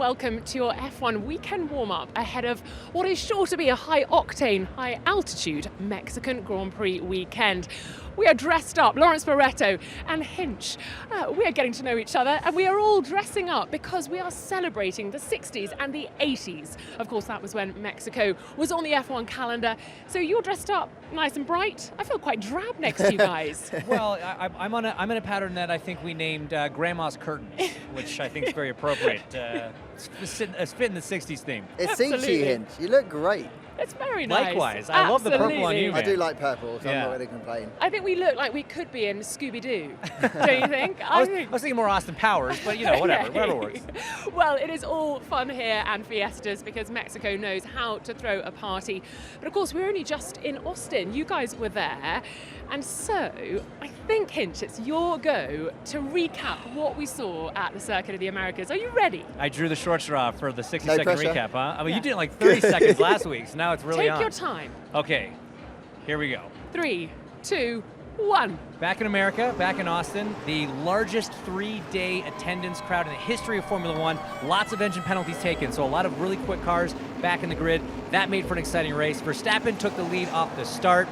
welcome to your F1 weekend warm-up ahead of what is sure to be a high-octane, high-altitude Mexican Grand Prix weekend. We are dressed up, Lawrence Barretto and Hinch. We are getting to know each other, and we are all dressing up because we are celebrating the 60s and the 80s. Of course, that was when Mexico was on the F1 calendar. So you're dressed up nice and bright. I feel quite drab next to you guys. Well, I'm in a pattern that I think we named Grandma's Curtains, which I think is very appropriate. It's fitting the 60s theme. It suits you, Hinch. You look great. It's very nice. Likewise. I love the purple on you, man. I do like purple, so I'm not going to complain. I think we look like we could be in Scooby-Doo, don't you think? I was thinking more Austin Powers, but you know, whatever works. Well, it is all fun here and fiestas because Mexico knows how to throw a party. But of course, we're only just in Austin. You guys were there. And so, I think, Hinch, it's your go to recap what we saw at the Circuit of the Americas. Are you ready? I drew the short straw for the 60-second recap, huh? I mean, Yeah. you did it like 30 seconds last week, so now it's really on. Take your time. Okay, here we go. 3, 2, 1. Back in America, back in Austin, the largest 3-day attendance crowd in the history of Formula One. Lots of engine penalties taken, so a lot of really quick cars back in the grid. That made for an exciting race. Verstappen took the lead off the start.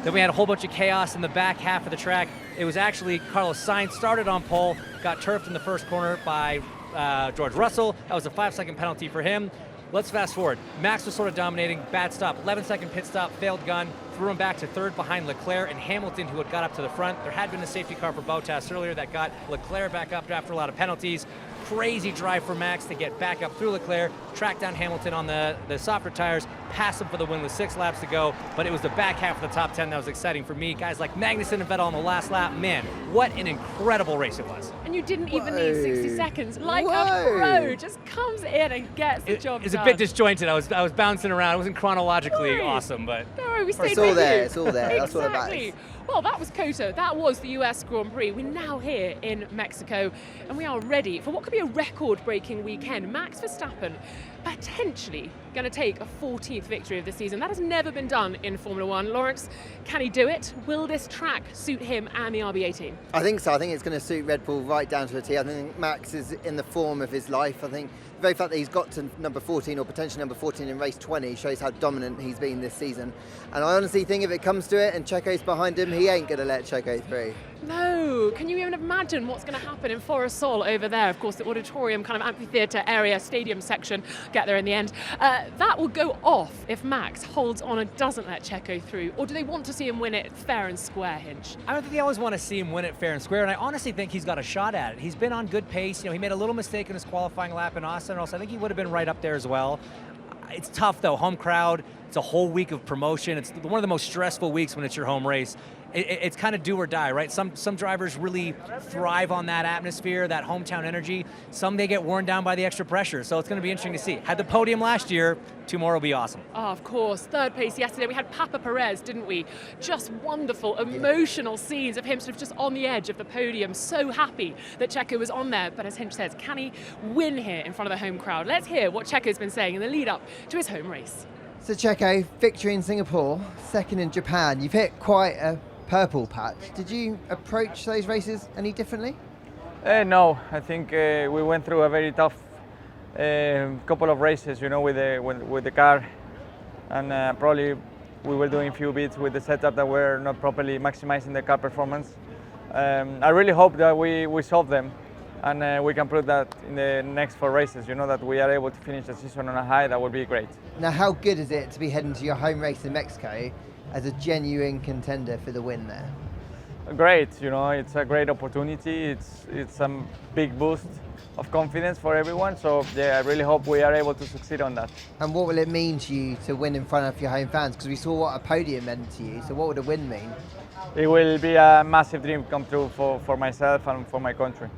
Then we had a whole bunch of chaos in the back half of the track. It was actually Carlos Sainz started on pole, got turfed in the first corner by George Russell. That was a 5-second penalty for him. Let's fast forward. Max was sort of dominating, bad stop, 11-second pit stop, failed gun, threw him back to third behind Leclerc and Hamilton, who had got up to the front. There had been a safety car for Bottas earlier that got Leclerc back up after a lot of penalties. Crazy drive for Max to get back up through Leclerc, track down Hamilton on the softer tires, pass him for the win with 6 laps to go. But it was the back half of the top 10 that was exciting for me. Guys like Magnussen and Vettel on the last lap. Man, what an incredible race it was. And you didn't even need 60 seconds. Like a pro, just comes in and gets the job done. It's a bit disjointed. I was bouncing around. It wasn't chronologically awesome, but don't worry, we stayed it's all with there. you. It's all there. Exactly. That's what it matters. Well, that was COTA. That was the US Grand Prix. We're now here in Mexico, and we are ready for what could be a record-breaking weekend. Max Verstappen potentially going to take a 14th victory of the season. That has never been done in Formula One. Lawrence, can he do it? Will this track suit him and the RBA team? I think so. I think it's going to suit Red Bull right down to a T. I think Max is in the form of his life. I think the very fact that he's got to number 14 or potentially number 14 in race 20 shows how dominant he's been this season. And I honestly think if it comes to it and Checo's behind him, he ain't going to let Checo through. No. Can you even imagine what's going to happen in Forest Sol over there? Of course, the auditorium kind of amphitheatre area, stadium section, get there in the end. That will go off if Max holds on and doesn't let Checo through. Or do they want to see him win it fair and square, Hinch? I don't think they always want to see him win it fair and square, and I honestly think he's got a shot at it. He's been on good pace. You know, he made a little mistake in his qualifying lap in Austin, or else I think he would have been right up there as well. It's tough, though. Home crowd. It's a whole week of promotion. It's one of the most stressful weeks when it's your home race. It's kind of do or die, right? Some drivers really thrive on that atmosphere, that hometown energy. Some, they get worn down by the extra pressure. So it's going to be interesting to see. Had the podium last year, 2 more will be awesome. Oh, of course. Third place yesterday. We had Papa Perez, didn't we? Just wonderful, emotional scenes of him sort of just on the edge of the podium. So happy that Checo was on there. But as Hinch says, can he win here in front of the home crowd? Let's hear what Checo's been saying in the lead up to his home race. So Checo, victory in Singapore, second in Japan. You've hit quite a purple patch. Did you approach those races any differently? No, I think we went through a very tough couple of races, you know, with the car, and probably we were doing a few bits with the setup that were not properly maximizing the car performance. I really hope that we solve them, and we can prove that in the next 4 races, you know, that we are able to finish the season on a high. That would be great. Now, how good is it to be heading to your home race in Mexico as a genuine contender for the win there? Great, you know, it's a great opportunity. It's a big boost of confidence for everyone. So yeah, I really hope we are able to succeed on that. And what will it mean to you to win in front of your home fans? Because we saw what a podium meant to you. So what would a win mean? It will be a massive dream come true for myself and for my country.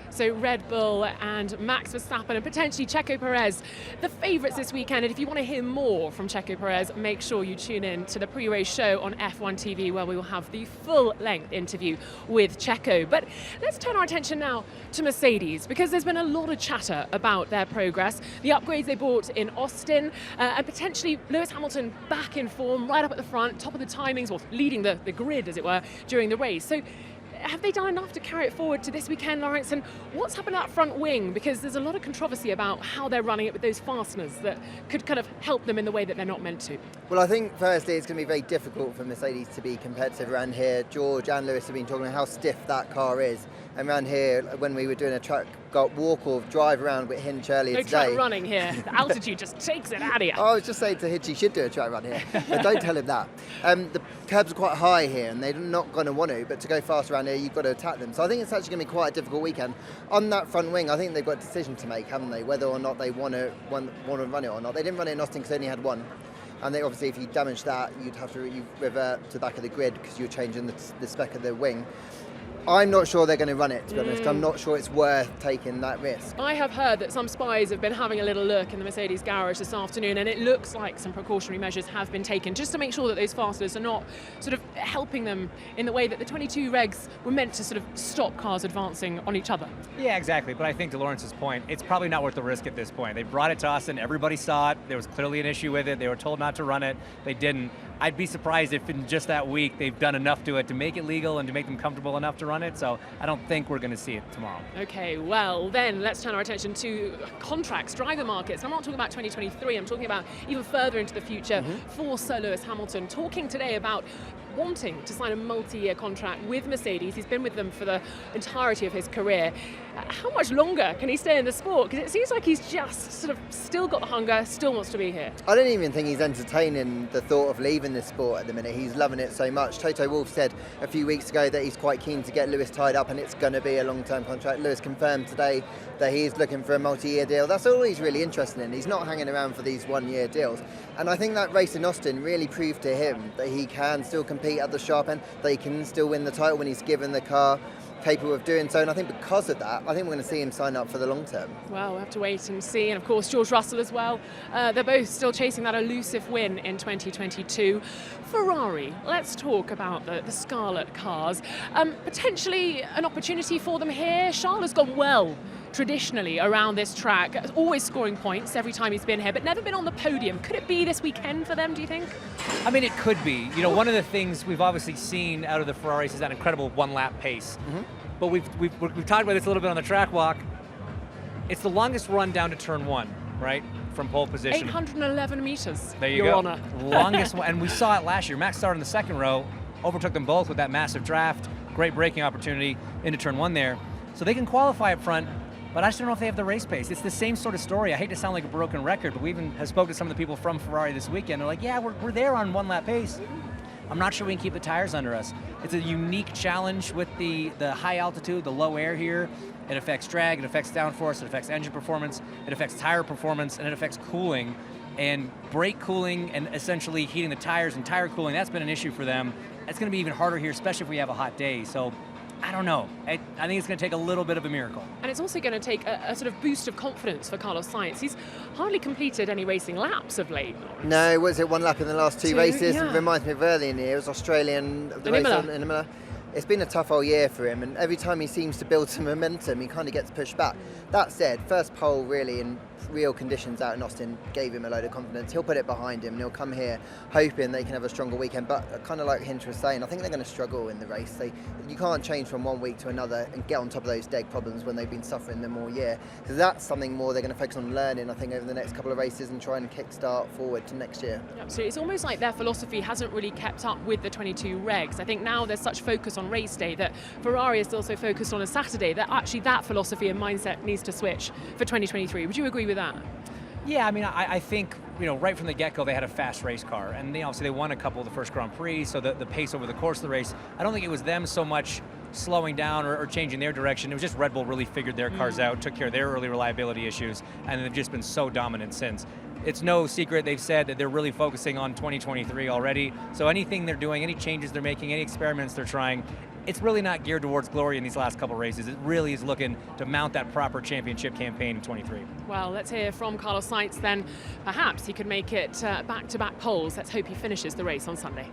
So Red Bull and Max Verstappen and potentially Checo Perez, the favourites this weekend. And if you want to hear more from Checo Perez, make sure you tune in to the pre-race show on F1 TV, where we will have the full-length interview with Checo. But let's turn our attention now to Mercedes, because there's been a lot of chatter about their progress, the upgrades they bought in Austin, and potentially Lewis Hamilton back in form, right up at the front, top of the timings, or leading the grid, as it were, during the race. So have they done enough to carry it forward to this weekend, Lawrence? And what's happened to that front wing? Because there's a lot of controversy about how they're running it with those fasteners that could kind of help them in the way that they're not meant to. Well, I think firstly it's going to be very difficult for Mercedes to be competitive around here. George and Lewis have been talking about how stiff that car is. And around here, when we were doing a track walk or drive around with Hinch earlier today. No track running here. The altitude just takes it out of you. I was just saying to Hinch he should do a track run here, but don't tell him that. The curbs are quite high here and they're not going to want to, but to go fast around here you've got to attack them. So I think it's actually going to be quite a difficult weekend. On that front wing, I think they've got a decision to make, haven't they, whether or not they want to run it or not. They didn't run it in Austin because they only had one. And they, obviously if you damage that, you'd have to revert to the back of the grid because you're changing the spec of the wing. I'm not sure they're going to run it, to be honest. I'm not sure it's worth taking that risk. I have heard that some spies have been having a little look in the Mercedes garage this afternoon, and it looks like some precautionary measures have been taken just to make sure that those fasteners are not sort of helping them in the way that the 22 regs were meant to sort of stop cars advancing on each other. Yeah, exactly. But I think to Lawrence's point, it's probably not worth the risk at this point. They brought it to Austin. Everybody saw it. There was clearly an issue with it. They were told not to run it. They didn't. I'd be surprised if in just that week they've done enough to it to make it legal and to make them comfortable enough to run it. So I don't think we're going to see it tomorrow. Okay, well then let's turn our attention to contracts, driver markets. I'm not talking about 2023, I'm talking about even further into the future for Sir Lewis Hamilton, talking today about wanting to sign a multi-year contract with Mercedes. He's been with them for the entirety of his career. How much longer can he stay in the sport? Because it seems like he's just sort of still got the hunger, still wants to be here. I don't even think he's entertaining the thought of leaving the sport at the minute. He's loving it so much. Toto Wolff said a few weeks ago that he's quite keen to get Lewis tied up and it's going to be a long-term contract. Lewis confirmed today that he's looking for a multi-year deal. That's all he's really interested in. He's not hanging around for these one-year deals. And I think that race in Austin really proved to him that he can still compete at the sharp end, that he can still win the title when he's given the car capable of doing so, and I think because of that, I think we're going to see him sign up for the long term. Well, we'll have to wait and see, and of course George Russell as well. They're both still chasing that elusive win in 2022. Ferrari, let's talk about the Scarlet cars. Potentially an opportunity for them here. Charles has gone well traditionally around this track, always scoring points every time he's been here, but never been on the podium. Could it be this weekend for them, do you think? I mean, it could be. You know, one of the things we've obviously seen out of the Ferraris is that incredible one-lap pace. But we've talked about this a little bit on the track walk. It's the longest run down to turn one, right? From pole position. 811 meters. There you Your go. Honor. Longest one, and we saw it last year. Max started in the second row, overtook them both with that massive draft, great braking opportunity into turn one there. So they can qualify up front, but I just don't know if they have the race pace. It's the same sort of story. I hate to sound like a broken record, but we even have spoken to some of the people from Ferrari this weekend. They're like, yeah, we're there on one lap pace. I'm not sure we can keep the tires under us. It's a unique challenge with the high altitude, the low air here. It affects drag, it affects downforce, it affects engine performance, it affects tire performance, and it affects cooling. And brake cooling and essentially heating the tires and tire cooling, that's been an issue for them. It's going to be even harder here, especially if we have a hot day. So I don't know. I think it's going to take a little bit of a miracle. And it's also going to take a sort of boost of confidence for Carlos Sainz. He's hardly completed any racing laps of late. No, was it one lap in the last two races? Yeah. It reminds me of earlier in the year. It was Australian, the race in Imola. It's been a tough old year for him, and every time he seems to build some momentum, he kind of gets pushed back. That said, first pole really in real conditions out in Austin gave him a load of confidence. He'll put it behind him and he'll come here hoping they can have a stronger weekend, but kind of like Hinch was saying, I think they're going to struggle in the race. You can't change from one week to another and get on top of those dead problems when they've been suffering them all year. So that's something more they're going to focus on learning, I think, over the next couple of races and try and kickstart forward to next year. Absolutely. It's almost like their philosophy hasn't really kept up with the 22 regs. I think now there's such focus on race day that Ferrari is also focused on a Saturday, that actually that philosophy and mindset needs to switch for 2023. Would you agree with that? Yeah, I mean, I think, right from the get-go, they had a fast race car. And obviously they won a couple of the first Grand Prix, so the pace over the course of the race, I don't think it was them so much slowing down or changing their direction. It was just Red Bull really figured their cars out, took care of their early reliability issues, and they've just been so dominant since. It's no secret, they've said that they're really focusing on 2023 already. So anything they're doing, any changes they're making, any experiments they're trying, it's really not geared towards glory in these last couple races. It really is looking to mount that proper championship campaign in 23. Well, let's hear from Carlos Sainz then. Perhaps he could make it back-to-back poles. Let's hope he finishes the race on Sunday.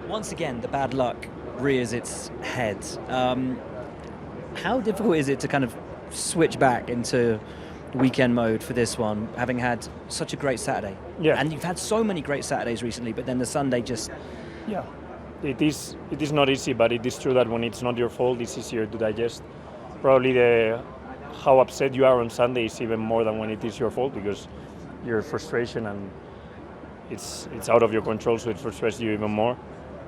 Once again, the bad luck rears its head. How difficult is it to kind of switch back into weekend mode for this one, having had such a great Saturday? Yeah. And you've had so many great Saturdays recently, but then the Sunday just... Yeah. it is not easy, but it is true that when it's not your fault, it's easier to digest. Probably how upset you are on Sunday is even more than when it is your fault, because your frustration and it's out of your control, so it frustrates you even more.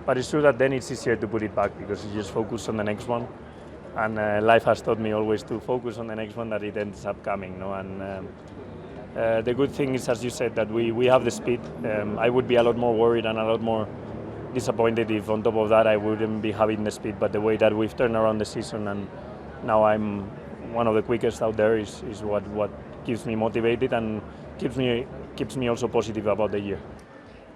But it's true that then it's easier to put it back because you just focus on the next one. And life has taught me always to focus on the next one, that it ends up coming. No? And the good thing is, as you said, that we have the speed. I would be a lot more worried and a lot more disappointed if on top of that I wouldn't be having the speed. But the way that we've turned around the season and now I'm one of the quickest out there is what keeps me motivated and keeps me also positive about the year.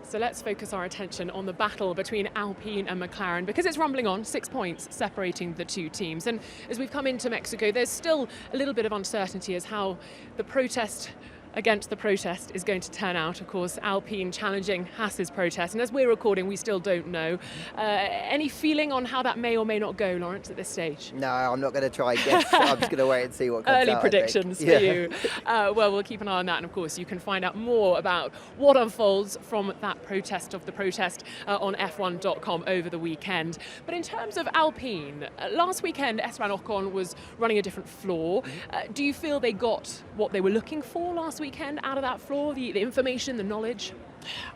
So let's focus our attention on the battle between Alpine and McLaren, because it's rumbling on, 6 points separating the two teams. And as we've come into Mexico, there's still a little bit of uncertainty as how the protest against the protest is going to turn out. Of course, Alpine challenging Haas's protest, and as we're recording, we still don't know. Any feeling on how that may or may not go, Lawrence, at this stage? No, I'm not going to try and guess. I'm just going to wait and see what comes out. Early predictions for you. Well, we'll keep an eye on that, and of course, you can find out more about what unfolds from that protest of the protest on F1.com over the weekend. But in terms of Alpine, last weekend Esteban Ocon was running a different floor. Do you feel they got what they were looking for last weekend out of that floor, the information, the knowledge?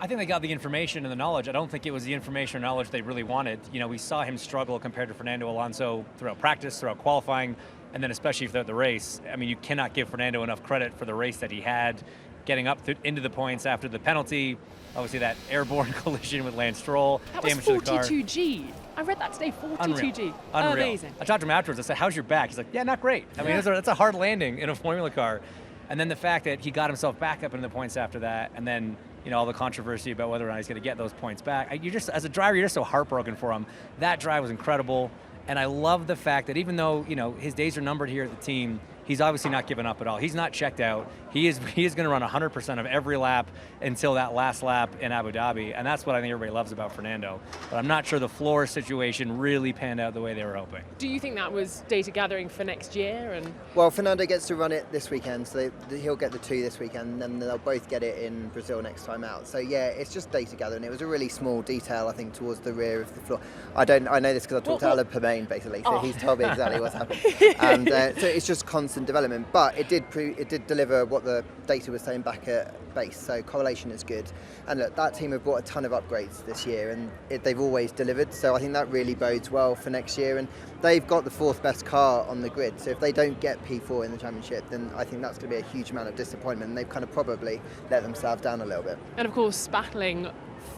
I think they got the information and the knowledge. I don't think it was the information or knowledge they really wanted. You know, we saw him struggle compared to Fernando Alonso throughout practice, throughout qualifying, and then especially throughout the race. I mean, you cannot give Fernando enough credit for the race that he had, getting up into the points after the penalty. Obviously, that airborne collision with Lance Stroll. That was 42G. I read that today, 42G. Unreal. Amazing. I talked to him afterwards. I said, how's your back? He's like, yeah, not great. I mean, that's a hard landing in a Formula car. And then the fact that he got himself back up into the points after that, and then, you know, all the controversy about whether or not he's going to get those points back. You're just, as a driver, you're just so heartbroken for him. That drive was incredible. And I love the fact that even though, you know, his days are numbered here at the team, he's obviously not giving up at all. He's not checked out. He is going to run 100% of every lap until that last lap in Abu Dhabi, and that's what I think everybody loves about Fernando. But I'm not sure the floor situation really panned out the way they were hoping. Do you think that was data gathering for next year? And well, Fernando gets to run it this weekend, so he'll get the 2 this weekend, and then they'll both get it in Brazil next time out. So yeah, it's just data gathering. It was a really small detail, I think, towards the rear of the floor. I know this because I talked to Alan Permain, basically, so he's told me exactly what's happened. And so it's just constant development, but it did deliver what the data was saying back at base, so correlation is good. And look, that team have brought a ton of upgrades this year, and they've always delivered, so I think that really bodes well for next year. And they've got the 4th best car on the grid, so if they don't get P4 in the championship, then I think that's going to be a huge amount of disappointment, and they've kind of probably let themselves down a little bit. And of course, battling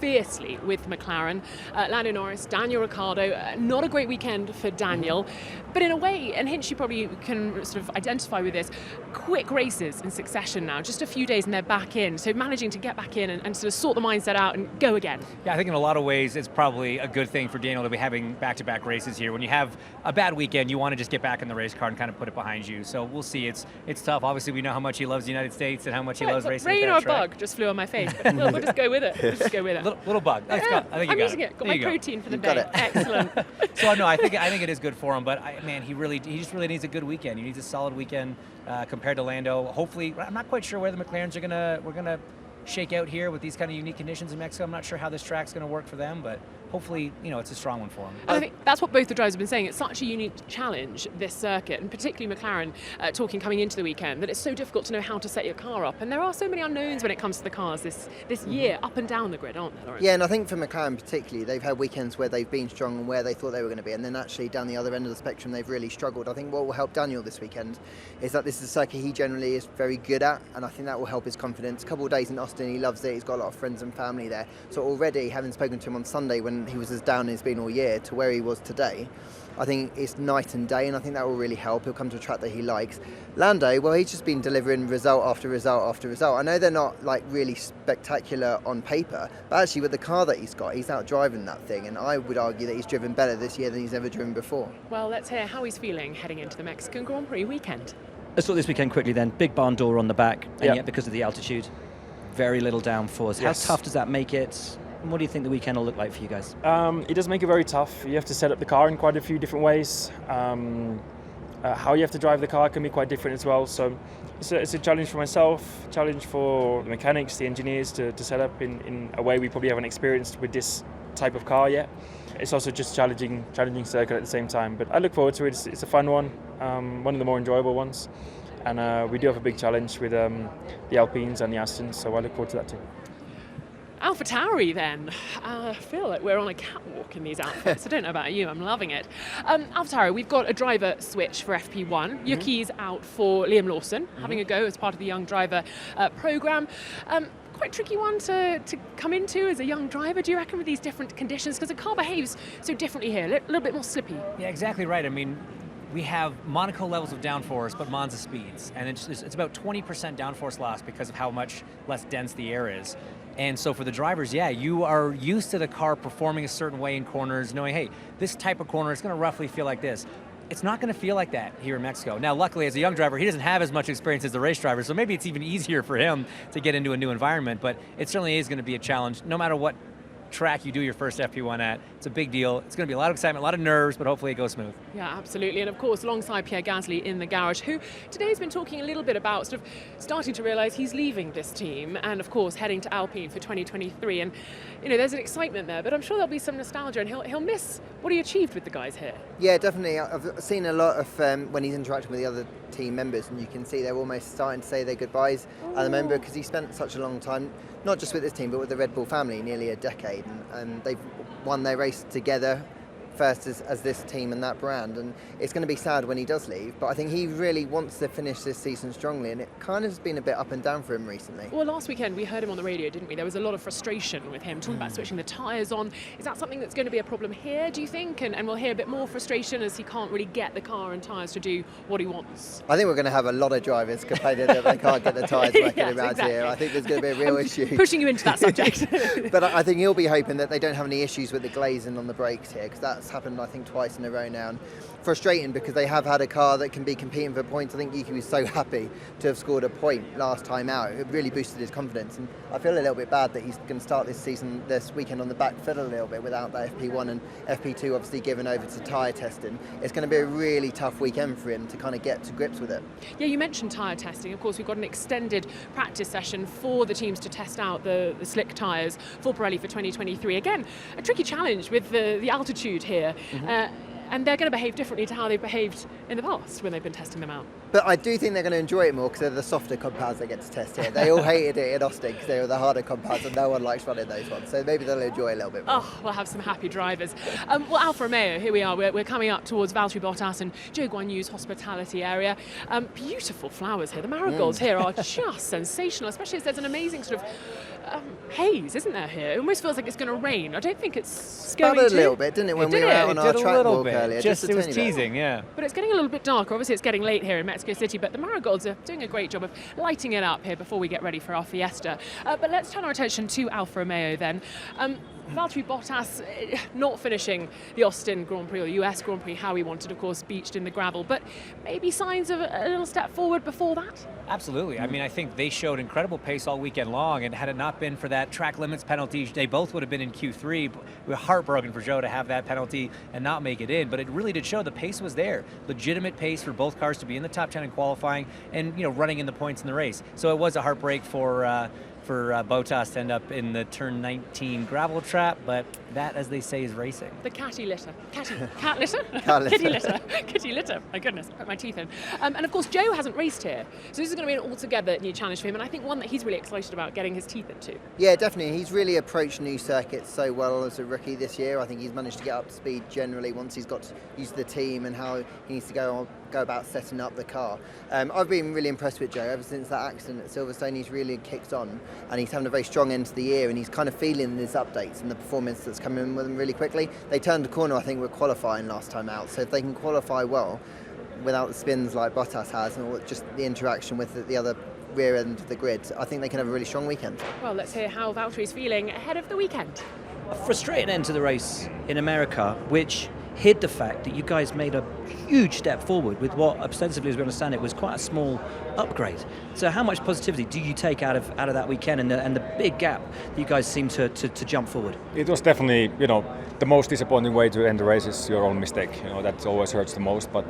fiercely with McLaren, Lando Norris, Daniel Ricciardo. Not a great weekend for Daniel, but in a way, and Hinch, you probably can sort of identify with this, quick races in succession now, just a few days and they're back in, so managing to get back in and sort of sort the mindset out and go again. Yeah, I think in a lot of ways it's probably a good thing for Daniel to be having back-to-back races here. When you have a bad weekend, you want to just get back in the race car and kind of put it behind you, so we'll see. It's tough. Obviously, we know how much he loves the United States and how much he loves racing. Rain or a bug just flew on my face, but we'll just go with it. Little bug. I think I'm using it. Got my protein for the day. Excellent. So no, I think it is good for him. But man, he just really needs a good weekend. He needs a solid weekend compared to Lando. Hopefully, I'm not quite sure where the McLarens we're gonna shake out here with these kind of unique conditions in Mexico. I'm not sure how this track's going to work for them, but hopefully, it's a strong one for them. And I think that's what both the drivers have been saying. It's such a unique challenge, this circuit, and particularly McLaren talking coming into the weekend, that it's so difficult to know how to set your car up. And there are so many unknowns when it comes to the cars this year, up and down the grid, aren't there, Lawrence? Yeah, and I think for McLaren particularly, they've had weekends where they've been strong and where they thought they were going to be, and then actually down the other end of the spectrum, they've really struggled. I think what will help Daniel this weekend is that this is a circuit he generally is very good at, and I think that will help his confidence. A couple of days in Austin, he loves it. He's got a lot of friends and family there. So already, having spoken to him on Sunday when he was as down as he's been all year to where he was today, I think it's night and day, and I think that will really help. He'll come to a track that he likes. Lando, well, he's just been delivering result after result after result. I know they're not like really spectacular on paper, but actually with the car that he's got, he's out driving that thing, and I would argue that he's driven better this year than he's ever driven before. Well, let's hear how he's feeling heading into the Mexican Grand Prix weekend. Let's talk this weekend quickly then. Big barn door on the back, and yet because of the altitude, very little downforce. Yes. How tough does that make it? And what do you think the weekend will look like for you guys? It does make it very tough. You have to set up the car in quite a few different ways. How you have to drive the car can be quite different as well. So it's a challenge for myself, challenge for the mechanics, the engineers to set up in a way we probably haven't experienced with this type of car yet. it's also just challenging circuit at the same time. But I look forward to it. It's a fun one, one of the more enjoyable ones, and we do have a big challenge with the Alpines and the Astons, so I look forward to that too. AlphaTauri then. I feel like we're on a catwalk in these outfits. I don't know about you, I'm loving it. AlphaTauri, we've got a driver switch for FP1. Yuki's out for Liam Lawson, having a go as part of the young driver programme. Quite a tricky one to come into as a young driver, do you reckon, with these different conditions? Because the car behaves so differently here, a little bit more slippy. Yeah, exactly right. I mean, we have Monaco levels of downforce, but Monza speeds. And it's about 20% downforce loss because of how much less dense the air is. And so for the drivers, yeah, you are used to the car performing a certain way in corners, knowing, hey, this type of corner is going to roughly feel like this. It's not going to feel like that here in Mexico. Now, luckily, as a young driver, he doesn't have as much experience as the race driver, so maybe it's even easier for him to get into a new environment, but it certainly is going to be a challenge, no matter what track you do your first FP1 at. It's a big deal. It's going to be a lot of excitement, a lot of nerves, but hopefully it goes smooth. Yeah, absolutely. And of course, alongside Pierre Gasly in the garage, who today has been talking a little bit about sort of starting to realise he's leaving this team and of course heading to Alpine for 2023. And you know, there's an excitement there, but I'm sure there'll be some nostalgia, and he'll miss what he achieved with the guys here. Yeah, definitely. I've seen a lot of when he's interacting with the other team members, and you can see they're almost starting to say their goodbyes at the moment, because he spent such a long time, not just with this team, but with the Red Bull family, nearly a decade, and they've won their race together first as this team and that brand, and it's going to be sad when he does leave, but I think he really wants to finish this season strongly, and it kind of has been a bit up and down for him recently. Well, last weekend we heard him on the radio, didn't we? There was a lot of frustration with him talking about switching the tyres on. Is that something that's going to be a problem here, do you think? And we'll hear a bit more frustration as he can't really get the car and tyres to do what he wants? I think we're going to have a lot of drivers complaining that they can't get the tyres working around here. I think there's going to be a real issue. Pushing you into that subject. But I think he'll be hoping that they don't have any issues with the glazing on the brakes here, because that's happened, I think, twice in a row now, and frustrating because they have had a car that can be competing for points. I think Yuki was so happy to have scored a point last time out. It really boosted his confidence, and I feel a little bit bad that he's going to start this weekend on the back foot a little bit without that FP1, and FP2 obviously given over to tyre testing. It's going to be a really tough weekend for him to kind of get to grips with it. Yeah, you mentioned tyre testing. Of course, we've got an extended practice session for the teams to test out the slick tyres for Pirelli for 2023. Again, a tricky challenge with the altitude here. And they're going to behave differently to how they've behaved in the past when they've been testing them out. But I do think they're going to enjoy it more because they're the softer compounds they get to test here. They all hated it in Austin because they were the harder compounds, and no one likes running those ones. So maybe they'll enjoy it a little bit more. Oh, we'll have some happy drivers. Well, Alfa Romeo, here we are. We're coming up towards Valtteri Bottas and Zhou Guanyu's hospitality area. Beautiful flowers here. The marigolds here are just sensational, especially as there's an amazing sort of haze, isn't there, here? It almost feels like it's going to rain. I don't think it's going to. A little bit, didn't it, when we were out on our track walk earlier? It was teasing, yeah. But it's getting a little bit darker. Obviously, it's getting late here in Mexico City, but the marigolds are doing a great job of lighting it up here before we get ready for our fiesta. But let's turn our attention to Alfa Romeo then. Valtteri Bottas not finishing the Austin Grand Prix or the US Grand Prix how he wanted, of course, beached in the gravel, but maybe signs of a little step forward before that? Absolutely. I mean, I think they showed incredible pace all weekend long, and had it not been for that track limits penalty, they both would have been in Q3. We were heartbroken for Zhou to have that penalty and not make it in, but it really did show the pace was there. Legitimate pace for both cars to be in the top 10 in qualifying and, running in the points in the race. So it was a heartbreak for Bottas to end up in the turn 19 gravel trap, but that, as they say, is racing. The catty litter. Cat litter? Kitty litter. Kitty litter. My goodness, I put my teeth in. And of course, Zhou hasn't raced here, so this is going to be an altogether new challenge for him, and I think one that he's really excited about getting his teeth into. Yeah, definitely. He's really approached new circuits so well as a rookie this year. I think he's managed to get up to speed generally once he's got used to the team and how he needs to go about setting up the car. I've been really impressed with Zhou ever since that accident at Silverstone. He's really kicked on, and he's having a very strong end to the year, and he's kind of feeling his updates and the performance that's coming in with him really quickly. They turned the corner, I think, with qualifying last time out, so if they can qualify well without the spins like Bottas has, and just the interaction with the other rear end of the grid, I think they can have a really strong weekend. Well, let's hear how Valtteri's feeling ahead of the weekend. A frustrating end to the race in America, which hid the fact that you guys made a huge step forward with what, ostensibly, as we understand it, was quite a small upgrade. So how much positivity do you take out of that weekend and the big gap that you guys seem to jump forward? It was definitely, the most disappointing way to end the race is your own mistake. That always hurts the most, but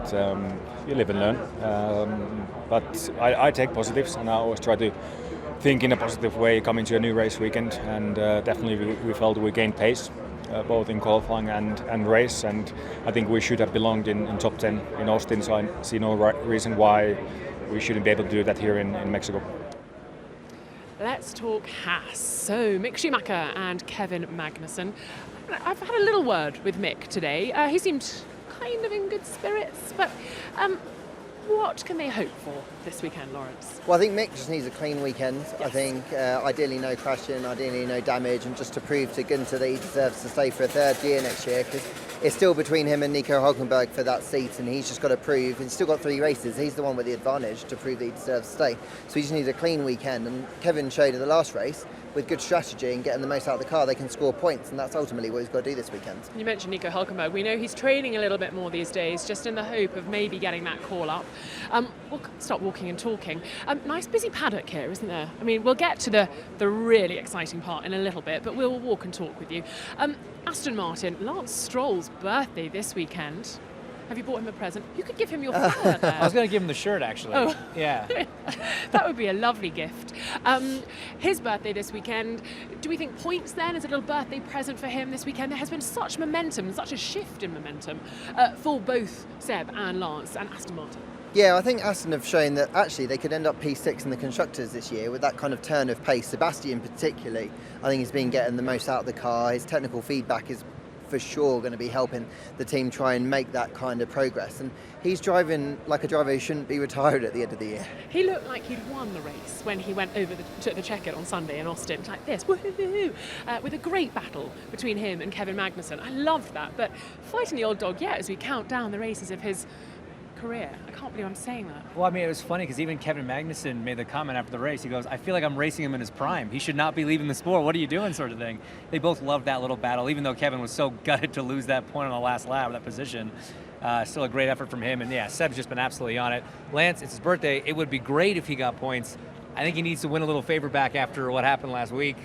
you live and learn. But I take positives, and I always try to think in a positive way coming to a new race weekend, and definitely we felt we gained pace. both in qualifying and race, and I think we should have belonged in top 10 in Austin, so I see no reason why we shouldn't be able to do that here in Mexico. Let's talk Haas. So Mick Schumacher and Kevin Magnussen. I've had a little word with Mick today. He seemed kind of in good spirits, but what can they hope for this weekend, Lawrence? Well, I think Mick just needs a clean weekend. Yes. I think ideally no crashing, ideally no damage, and just to prove to Günther that he deserves to stay for a third year next year, because it's still between him and Nico Hülkenberg for that seat, and he's just got to prove, he's still got 3 races, he's the one with the advantage to prove that he deserves to stay. So he just needs a clean weekend, and Kevin showed in the last race, with good strategy and getting the most out of the car, they can score points, and that's ultimately what he's got to do this weekend. You mentioned Nico Hülkenberg. We know he's training a little bit more these days, just in the hope of maybe getting that call up. We'll start walking and talking. Nice busy paddock here, isn't there? I mean, we'll get to the really exciting part in a little bit, but we'll walk and talk with you. Aston Martin, Lance Stroll's birthday this weekend. Have you bought him a present? You could give him your flower there. I was going to give him the shirt, actually. Oh. Yeah. That would be a lovely gift. His birthday this weekend. Do we think points then is a little birthday present for him this weekend? There has been such momentum, such a shift in momentum for both Seb and Lance and Aston Martin. Yeah, I think Aston have shown that actually they could end up P6 in the Constructors this year with that kind of turn of pace. Sebastian particularly, I think he's been getting the most out of the car. His technical feedback is for sure going to be helping the team try and make that kind of progress, and he's driving like a driver who shouldn't be retired at the end of the year. He looked like he'd won the race when he went over to the check-in on Sunday in Austin, like this, woohoo, with a great battle between him and Kevin Magnussen. I loved that, but fighting the old dog yet as we count down the races of his career. I can't believe I'm saying that. Well, I mean, it was funny because even Kevin Magnussen made the comment after the race. He goes, I feel like I'm racing him in his prime. He should not be leaving the sport. What are you doing, sort of thing. They both loved that little battle, even though Kevin was so gutted to lose that point on the last lap, that position. Still a great effort from him. And yeah, Seb's just been absolutely on it. Lance, it's his birthday. It would be great if he got points. I think he needs to win a little favor back after what happened last week.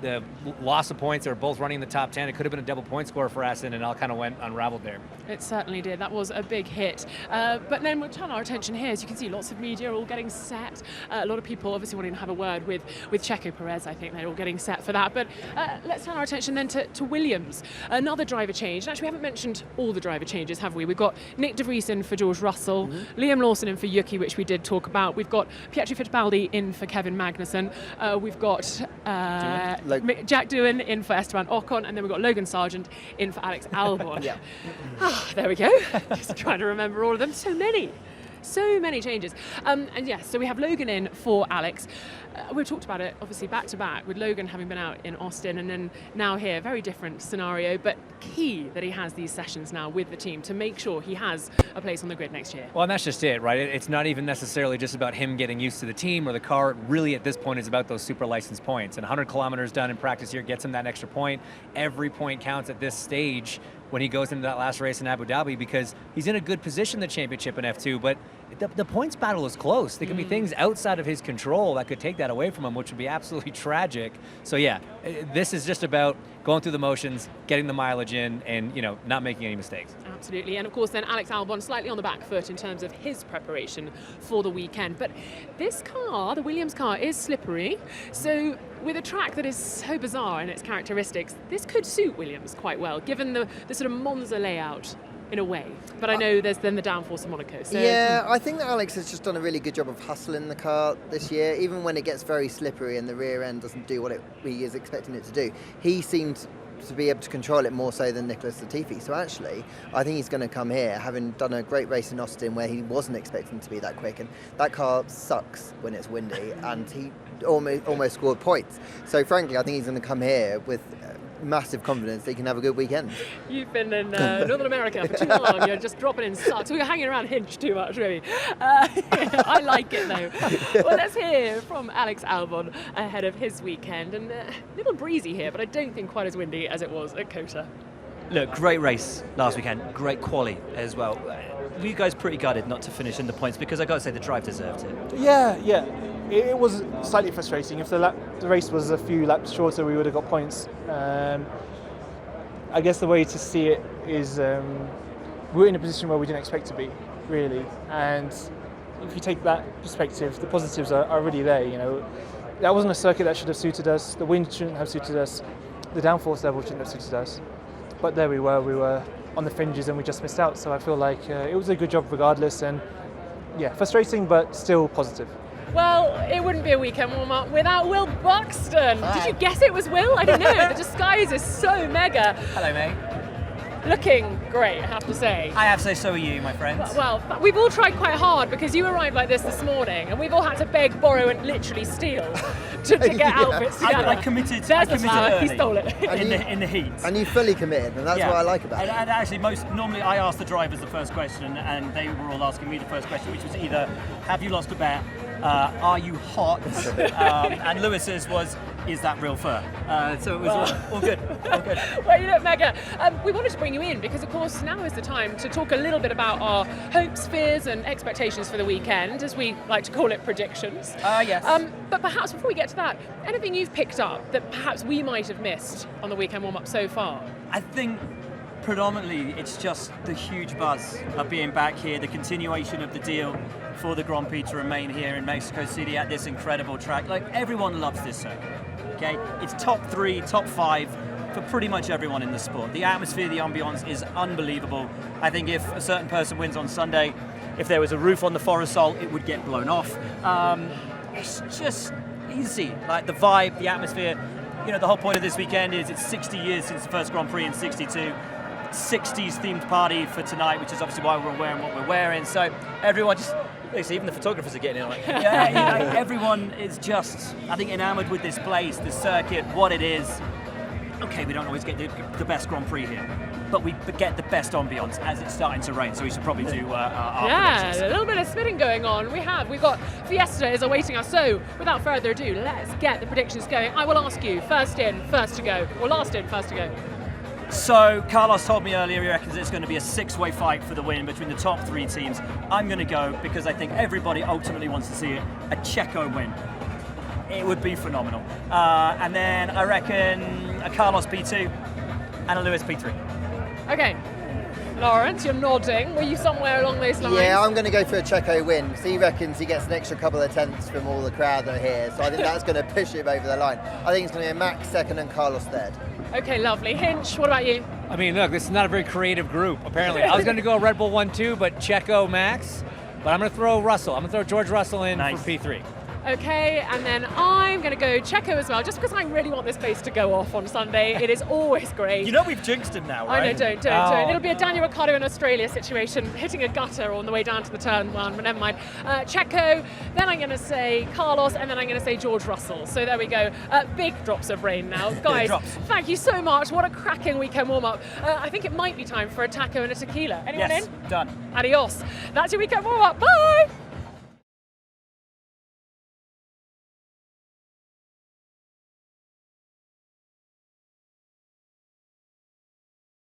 The loss of points, they were both running in the top 10. It could have been a double point score for Aston, and all kind of went unraveled there. It certainly did. That was a big hit. But then we'll turn our attention here. As you can see, lots of media all getting set. A lot of people obviously wanting to have a word with Checo Perez. I think they're all getting set for that. But let's turn our attention then to Williams. Another driver change. And actually, we haven't mentioned all the driver changes, have we? We've got Nick de Vries in for George Russell, Liam Lawson in for Yuki, which we did talk about. We've got Pietro Fittipaldi in for Kevin Magnussen. We've got Jack Doohan in for Esteban Ocon, and then we've got Logan Sargent in for Alex Albon. Yeah. There we go. Just trying to remember all of them. So many changes. And yes, so we have Logan in for Alex. We've talked about it, obviously, back to back, with Logan having been out in Austin and then now here. Very different scenario, but key that he has these sessions now with the team to make sure he has a place on the grid next year. Well, and that's just it, right? It's not even necessarily just about him getting used to the team or the car. It really, at this point, is about those super license points. And 100 kilometers done in practice here gets him that extra point. Every point counts at this stage when he goes into that last race in Abu Dhabi, because he's in a good position in the championship in F2, but the points battle is close. There can be things outside of his control that could take that away from him, which would be absolutely tragic. So yeah, this is just about going through the motions, getting the mileage in, and not making any mistakes. Absolutely. And of course then Alex Albon slightly on the back foot in terms of his preparation for the weekend. But this car, the Williams car, is slippery. So with a track that is so bizarre in its characteristics, this could suit Williams quite well, given the sort of Monza layout in a way. But I know there's then the downforce of Monaco. So. Yeah, I think that Alex has just done a really good job of hustling the car this year, even when it gets very slippery and the rear end doesn't do what he is expecting it to do. He seemed to be able to control it more so than Nicholas Latifi. So actually, I think he's going to come here, having done a great race in Austin where he wasn't expecting to be that quick, and that car sucks when it's windy, and he almost scored points. So frankly, I think he's going to come here with massive confidence that he can have a good weekend. You've been in Northern America for too long. You're just dropping in sucks. We're hanging around Hinch too much, really. I like it, though. Well, let's hear from Alex Albon ahead of his weekend. And a little breezy here, but I don't think quite as windy as it was at Kota. Look, great race last weekend. Great quali as well. Were you guys pretty gutted not to finish in the points? Because I got to say, the drive deserved it. Yeah. It was slightly frustrating. If the race was a few laps shorter, we would have got points. I guess the way to see it is we're in a position where we didn't expect to be, really. And if you take that perspective, the positives are already there. That wasn't a circuit that should have suited us. The wind shouldn't have suited us. the downforce level shouldn't have suited us. But there we were on the fringes and we just missed out. So I feel like it was a good job regardless, and yeah, frustrating but still positive. Well, it wouldn't be a weekend warm-up without Will Buxton. Did you guess it was Will? I didn't know. The disguise is so mega. Hello, mate. Looking great, I have to say. I have to say, so are you, my friends. Well, we've all tried quite hard because you arrived like this morning, and we've all had to beg, borrow, and literally steal to get outfits together. I committed. There's I the flower. early He stole it. in the heat. And you fully committed, and that's what I like about it. And actually, normally I ask the drivers the first question, and they were all asking me the first question, which was either, have you lost a bet? Are you hot? And Lewis's was, is that real fur? So it was all good. All good. Well, you look mega. We wanted to bring you in because, of course, now is the time to talk a little bit about our hopes, fears, and expectations for the weekend, as we like to call it, predictions. Yes. But perhaps before we get to that, anything you've picked up that perhaps we might have missed on the weekend warm-up so far? I think predominantly it's just the huge buzz of being back here, the continuation of the deal for the Grand Prix to remain here in Mexico City at this incredible track. Like, everyone loves this circuit, okay? It's top 3, top 5 for pretty much everyone in the sport. The atmosphere, the ambience is unbelievable. I think if a certain person wins on Sunday, if there was a roof on the Forestall, it would get blown off. It's just easy, like the vibe, the atmosphere. You know, the whole point of this weekend is it's 60 years since the first Grand Prix in '62. 60s themed party for tonight, which is obviously why we're wearing what we're wearing. So everyone just, even the photographers are getting in on it. Yeah, you know, everyone is just, I think, enamored with this place, the circuit, what it is. Okay, we don't always get the best Grand Prix here, but we get the best ambience as it's starting to rain, so we should probably do our predictions. A little bit of spinning going on. We've got Fiesta is awaiting us. So without further ado, let's get the predictions going. I will ask you, first in, first to go, or last in, first to go. So Carlos told me earlier he reckons it's going to be a 6-way fight for the win between the top 3 teams. I'm going to go, because I think everybody ultimately wants to see it, a Checo win. It would be phenomenal. And then I reckon a Carlos P2 and a Lewis P3. Okay. Lawrence, you're nodding. Were you somewhere along those lines? Yeah, I'm going to go for a Checo win. So he reckons he gets an extra couple of tenths from all the crowd that are here. So I think that's going to push him over the line. I think it's going to be Max second and Carlos third. Okay, lovely. Hinch, what about you? I mean, look, this is not a very creative group, apparently. I was going to go Red Bull 1-2, but Checo, Max. But I'm going to throw Russell. I'm going to throw George Russell in for P3. Okay, and then I'm going to go Checo as well, just because I really want this place to go off on Sunday. It is always great. You know we've jinxed him now, right? I know, don't. It'll be a Daniel Ricciardo in Australia situation, hitting a gutter on the way down to the turn one, but never mind. Checo, then I'm going to say Carlos, and then I'm going to say George Russell. So there we go. Big drops of rain now. Guys, thank you so much. What a cracking weekend warm-up. I think it might be time for a taco and a tequila. Anyone in? Done. Adios. That's your weekend warm-up. Bye!